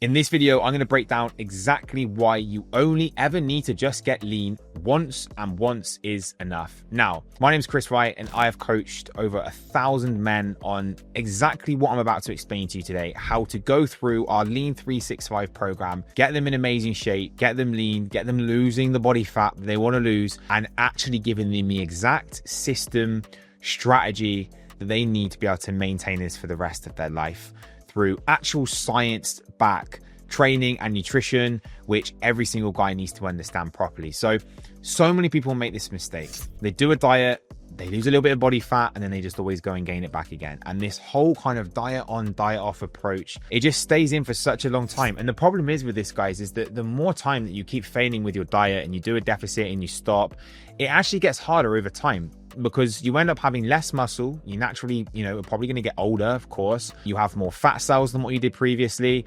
In this video, I'm going to break down exactly why you only ever need to just get lean once, and once is enough. Now, my name is Chris Wright, and I have coached over 1,000 men on exactly what I'm about to explain to you today, how to go through our Lean 365 program, get them in amazing shape, get them lean, get them losing the body fat that they want to lose, and actually giving them the exact system, strategy that they need to be able to maintain this for the rest of their life, through actual science-backed training and nutrition, which every single guy needs to understand properly. So many people make this mistake. They do a diet, they lose a little bit of body fat, and then they just always go and gain it back again. And this whole kind of diet on, diet off approach, it just stays in for such a long time. And the problem is with this, guys, is that the more time that you keep failing with your diet and you do a deficit and you stop, it actually gets harder over time, because you end up having less muscle. You naturally, are probably going to get older, of course. You have more fat cells than what you did previously.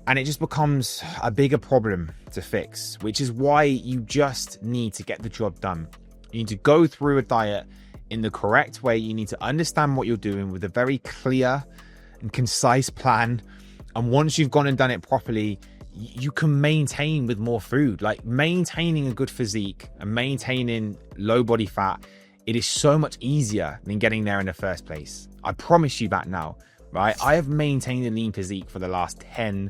And it just becomes a bigger problem to fix, which is why you just need to get the job done. You need to go through a diet in the correct way. You need to understand what you're doing with a very clear and concise plan. And once you've gone and done it properly, you can maintain with more food. Like maintaining a good physique and maintaining low body fat, it is so much easier than getting there in the first place. I promise you that now, right? I have maintained a lean physique for the last 10,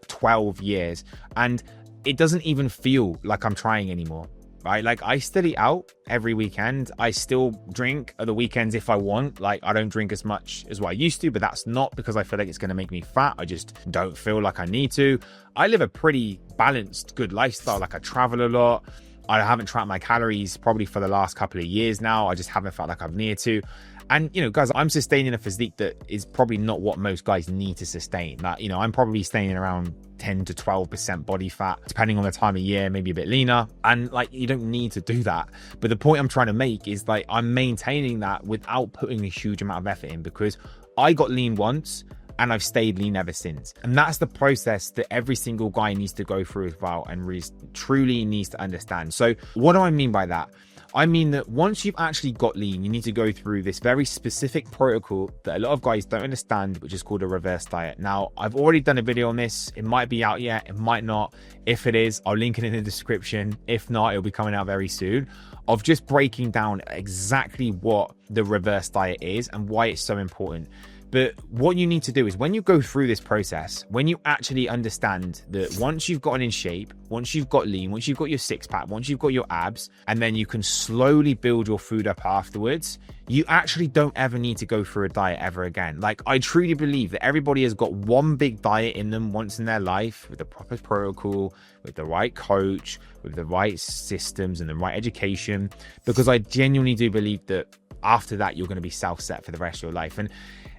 12 years, and it doesn't even feel like I'm trying anymore, right? Like I still eat out every weekend. I still drink at the weekends if I want. Like I don't drink as much as what I used to, but that's not because I feel like it's going to make me fat. I just don't feel like I need to. I live a pretty balanced, good lifestyle. Like I travel a lot. I haven't tracked my calories probably for the last couple of years now. I just haven't felt like I've needed to. And, guys, I'm sustaining a physique that is probably not what most guys need to sustain. That, I'm probably staying around 10 to 12% body fat, depending on the time of year, maybe a bit leaner. And like, you don't need to do that. But the point I'm trying to make is like, I'm maintaining that without putting a huge amount of effort in, because I got lean once and I've stayed lean ever since. And that's the process that every single guy needs to go through as well, and really truly needs to understand. So what do I mean by that? I mean that once you've actually got lean, you need to go through this very specific protocol that a lot of guys don't understand, which is called a reverse diet. Now, I've already done a video on this. It might be out yet, it might not. If it is, I'll link it in the description. If not, it'll be coming out very soon, of just breaking down exactly what the reverse diet is and why it's so important. But what you need to do is, when you go through this process, when you actually understand that once you've gotten in shape, once you've got lean, once you've got your six pack, once you've got your abs, and then you can slowly build your food up afterwards, you actually don't ever need to go through a diet ever again. Like I truly believe that everybody has got one big diet in them once in their life, with the proper protocol, with the right coach, with the right systems and the right education, because I genuinely do believe that after that, you're going to be self-set for the rest of your life. And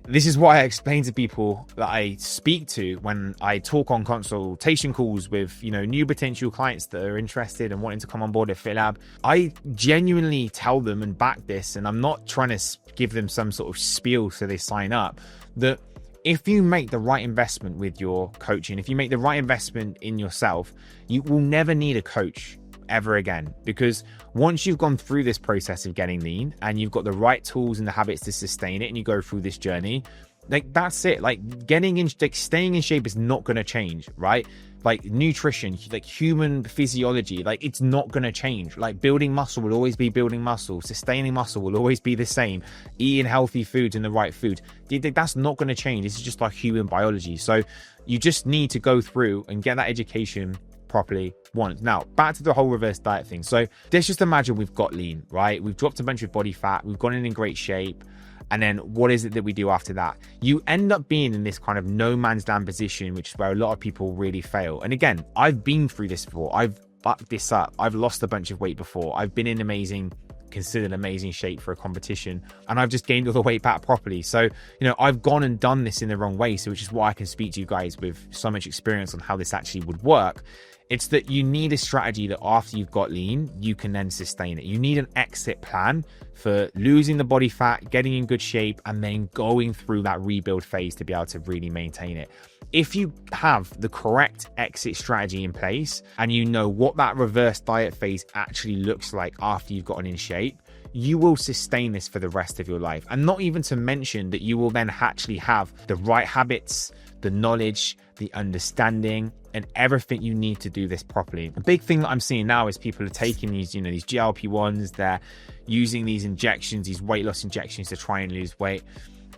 this is why I explain to people that I speak to when I talk on consultation calls with, new potential clients that are interested and wanting to come on board at FitLab. I genuinely tell them and back this, and I'm not trying to give them some sort of spiel so they sign up, that if you make the right investment with your coaching, if you make the right investment in yourself, you will never need a coach ever again. Because once you've gone through this process of getting lean and you've got the right tools and the habits to sustain it, and you go through this journey, like that's it. Like staying in shape is not going to change, right? Like nutrition, like human physiology, like it's not going to change. Like building muscle will always be building muscle. Sustaining muscle will always be the same. Eating healthy foods and the right food, that's not going to change. This is just like human biology. So you just need to go through and get that education properly once. Now, back to the whole reverse diet thing. So let's just imagine we've got lean, right? We've dropped a bunch of body fat. We've gone in great shape. And then what is it that we do after that? You end up being in this kind of no man's land position, which is where a lot of people really fail. And again, I've been through this before. I've fucked this up. I've lost a bunch of weight before. I've been in considered amazing shape for a competition, and I've just gained all the weight back properly. So, I've gone and done this in the wrong way. So which is why I can speak to you guys with so much experience on how this actually would work. It's that you need a strategy that after you've got lean, you can then sustain it. You need an exit plan for losing the body fat, getting in good shape, and then going through that rebuild phase to be able to really maintain it. If you have the correct exit strategy in place and you know what that reverse diet phase actually looks like after you've gotten in shape, you will sustain this for the rest of your life. And not even to mention that you will then actually have the right habits, the knowledge, the understanding, and everything you need to do this properly. A big thing that I'm seeing now is people are taking these, these GLP-1s, they're using these injections, these weight loss injections to try and lose weight.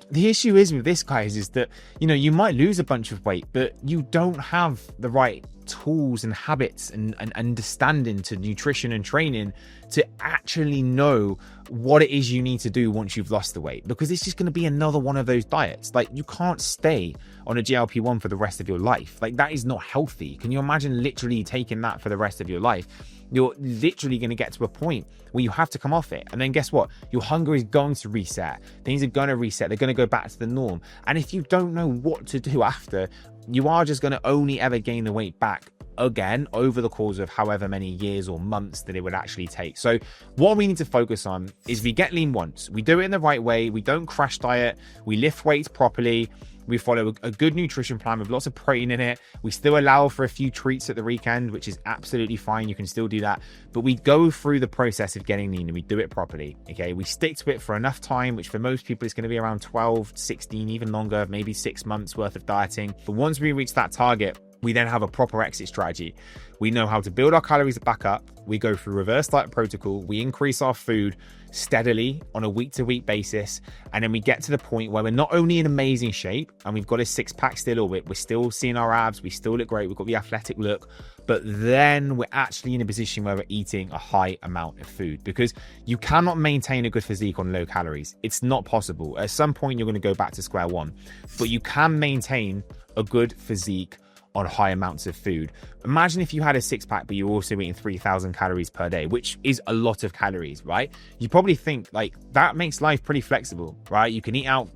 The issue is with this, guys, is that, you might lose a bunch of weight, but you don't have the right tools and habits and understanding to nutrition and training to actually know what it is you need to do once you've lost the weight, because it's just going to be another one of those diets. Like, you can't stay on a GLP-1 for the rest of your life. Like, that is not healthy. Can you imagine literally taking that for the rest of your life? You're literally going to get to a point where you have to come off it. And then guess what? Your hunger is going to reset. Things are going to reset. They're going to go back to the norm. And if you don't know what to do after, you are just going to only ever gain the weight back again over the course of however many years or months that it would actually take. So what we need to focus on is we get lean once. We do it in the right way. We don't crash diet. We lift weights properly. We follow a good nutrition plan with lots of protein in it. We still allow for a few treats at the weekend, which is absolutely fine. You can still do that. But we go through the process of getting lean and we do it properly. Okay. We stick to it for enough time, which for most people is going to be around 12, 16, even longer, maybe 6 months worth of dieting. But once we reach that target, we then have a proper exit strategy. We know how to build our calories back up. We go through reverse diet protocol. We increase our food steadily on a week-to-week basis. And then we get to the point where we're not only in amazing shape and we've got a six-pack still, we're still seeing our abs, we still look great, we've got the athletic look, but then we're actually in a position where we're eating a high amount of food, because you cannot maintain a good physique on low calories. It's not possible. At some point, you're going to go back to square one, but you can maintain a good physique on high amounts of food. Imagine if you had a six-pack, but you're also eating 3,000 calories per day, which is a lot of calories, right? You probably think like that makes life pretty flexible, right? You can eat out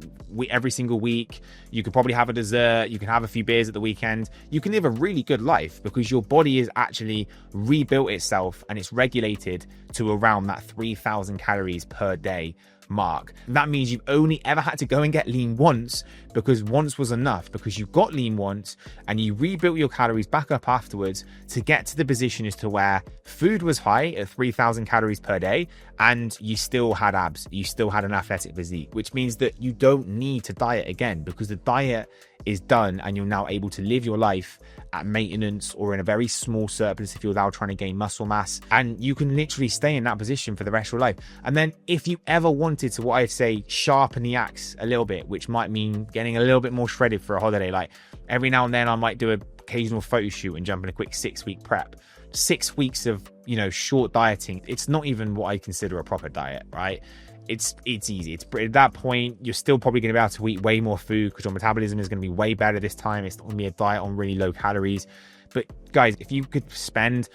every single week. You could probably have a dessert. You can have a few beers at the weekend. You can live a really good life because your body is actually rebuilt itself and it's regulated to around that 3,000 calories per day mark. That means you've only ever had to go and get lean once, because once was enough, because you got lean once and you rebuilt your calories back up afterwards to get to the position as to where food was high at 3,000 calories per day and you still had abs, you still had an athletic physique, which means that you don't need to diet again, because the diet is done and you're now able to live your life at maintenance or in a very small surplus if you're now trying to gain muscle mass, and you can literally stay in that position for the rest of your life. And then if you ever wanted to, what I'd say, sharpen the axe a little bit, which might mean getting a little bit more shredded for a holiday, like every now and then I might do an occasional photo shoot and jump in a quick 6-week prep. 6 weeks of short dieting, it's not even what I consider a proper diet, right? It's easy. It's at that point you're still probably going to be able to eat way more food because your metabolism is going to be way better this time. It's not going to be a diet on really low calories. But guys, if you could spend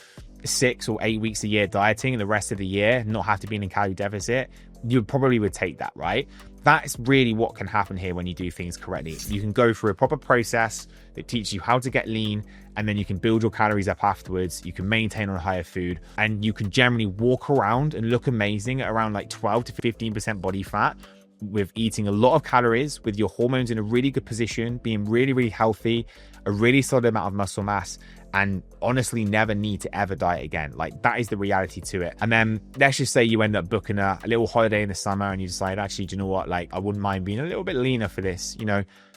6 or 8 weeks a year dieting and the rest of the year not have to be in a calorie deficit, you probably would take that, right? That's really what can happen here when you do things correctly. You can go through a proper process that teaches you how to get lean, and then you can build your calories up afterwards. You can maintain on higher food, and you can generally walk around and look amazing at around like 12 to 15% body fat with eating a lot of calories, with your hormones in a really good position, being really, really healthy, a really solid amount of muscle mass, and honestly never need to ever diet again. Like, that is the reality to it. And then let's just say you end up booking a little holiday in the summer and you decide, actually, do you know what? Like, I wouldn't mind being a little bit leaner for this,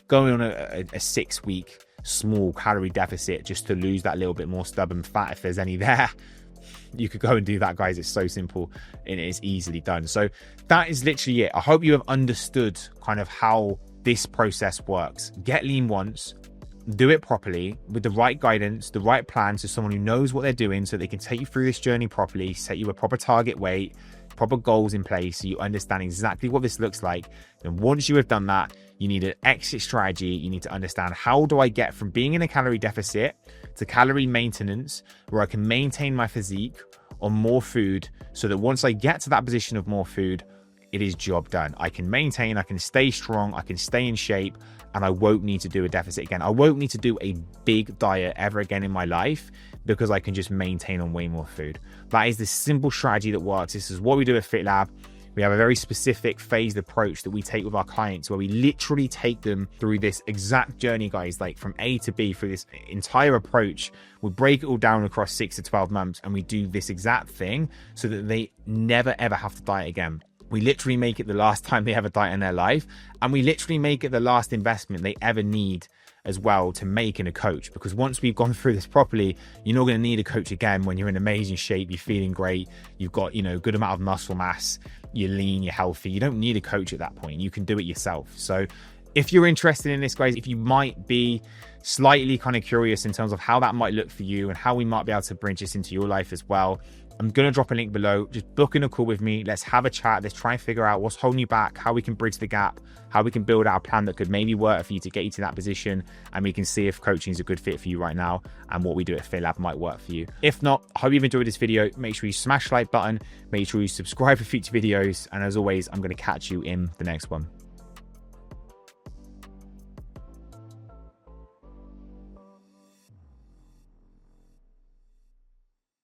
going on a 6-week small calorie deficit just to lose that little bit more stubborn fat if there's any there. You could go and do that, guys. It's so simple and it's easily done. So that is literally it. I hope you have understood kind of how this process works. Get lean once, do it properly with the right guidance, the right plan, so someone who knows what they're doing, so they can take you through this journey properly, set you a proper target weight, proper goals in place, so you understand exactly what this looks like. And once you have done that, you need an exit strategy. You need to understand, how do I get from being in a calorie deficit to calorie maintenance, where I can maintain my physique on more food, so that once I get to that position of more food, it is job done. I can maintain, I can stay strong, I can stay in shape, and I won't need to do a deficit again. I won't need to do a big diet ever again in my life, because I can just maintain on way more food. That is the simple strategy that works. This is what we do at FitLab. We have a very specific phased approach that we take with our clients, where we literally take them through this exact journey, guys, like from A to B through this entire approach. We break it all down across 6 to 12 months, and we do this exact thing so that they never, ever have to diet again. We literally make it the last time they ever diet in their life, and we literally make it the last investment they ever need as well to making a coach, because once we've gone through this properly, you're not going to need a coach again when you're in amazing shape, you're feeling great, you've got, good amount of muscle mass, you're lean, you're healthy. You don't need a coach at that point. You can do it yourself. So if you're interested in this, guys, if you might be slightly kind of curious in terms of how that might look for you and how we might be able to bridge this into your life as well, I'm going to drop a link below. Just book in a call with me. Let's have a chat. Let's try and figure out what's holding you back, how we can bridge the gap, how we can build out a plan that could maybe work for you to get you to that position. And we can see if coaching is a good fit for you right now and what we do at FitLab might work for you. If not, I hope you've enjoyed this video. Make sure you smash the like button. Make sure you subscribe for future videos. And as always, I'm going to catch you in the next one.